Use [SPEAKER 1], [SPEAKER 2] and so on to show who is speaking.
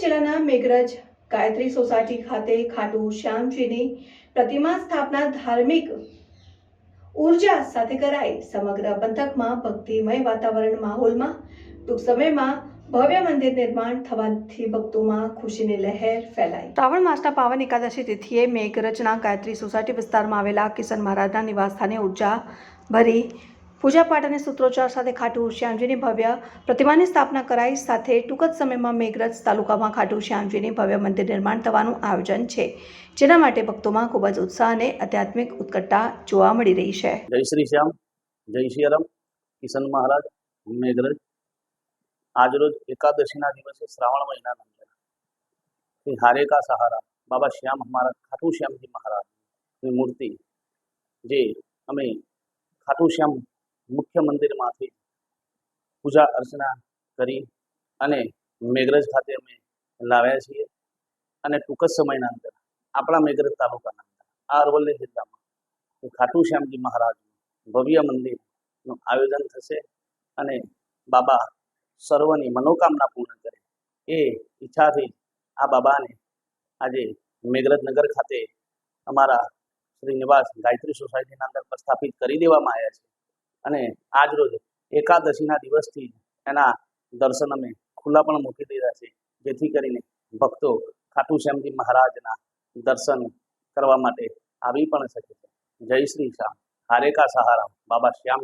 [SPEAKER 1] જિલ્લાના મેઘરજ ગાયત્રી સોસાયટી ખાતે ખાટુ શ્યામજીની પ્રતિમા સ્થાપના ધાર્મિક ઉર્જા સાથે કરાઈ। સમગ્ર પંથકમાં ભક્તિમય વાતાવરણ માહોલમાં ટૂંક સમયમાં ભવ્ય મંદિર નિર્માણ થવાથી ભક્તોમાં ખુશીની લહેર ફેલાઈ। શ્રાવણ માસના પાવન એકાદશી તિથિએ મેઘરજના ગાયત્રી સોસાયટી વિસ્તારમાં આવેલા કિશન મહારાજના નિવાસસ્થાને ઉર્જા ભરી પૂજાપાઠ અને સૂત્રોચ્ચાર સાથે ખાટુ શ્યામજીની ભવ્ય પ્રતિમાની સ્થાપના કરાઈ। સાથે ટૂંક જ સમયમાં મેઘરજ તાલુકામાં ખાટુ શ્યામજીની ભવ્ય મંદિર નિર્માણ થવાનું આયોજન છે, જેના માટે ભક્તોમાં ખૂબ જ ઉત્સાહ અને આધ્યાત્મિક ઉત્કટતા જોવા મળી રહી છે।
[SPEAKER 2] જય શ્રી શ્યામ, જય શ્રી રામ। કિશન મહારાજ મેઘરજ આજરોજ એકાદશીના દિવસે શ્રાવણ મહિનાના અંદર હારે કા સહારા બાબા શ્યામ મહારાજ ખાટુ શ્યામજી મહારાજની મૂર્તિ જે અમે ખાટુ શ્યામ મુખ્ય મંદિરમાંથી પૂજા અર્ચના કરી અને મેઘરજ ખાતે અમે લાવ્યા છીએ અને ટૂંક જ સમયના અંદર આપણા મેઘરજ તાલુકાના અંદર આ અરવલ્લી જિલ્લામાં ખાટુ શ્યામજી મહારાજનું ભવ્ય મંદિરનું આયોજન થશે અને બાબા સર્વની મનોકામના પૂર્ણ કરે એ ઈચ્છાથી આ બાબાને આજે મેઘરજ નગર ખાતે અમારા શ્રી નિવાસ ગાયત્રી સોસાયટીના અંદર પ્રસ્થાપિત કરી દેવામાં આવ્યા છે અને આજ રોજ એકાદશીના દિવસથી એના દર્શન અમે ખુલ્લા પણ મૂકી દીધા છે, જેથી કરીને ભક્તો ખાટુ શ્યામજી મહારાજના દર્શન કરવા માટે આવી પણ શકે છે। જય શ્રી શ્યામ, હારે કા સહારા બાબા શ્યામ।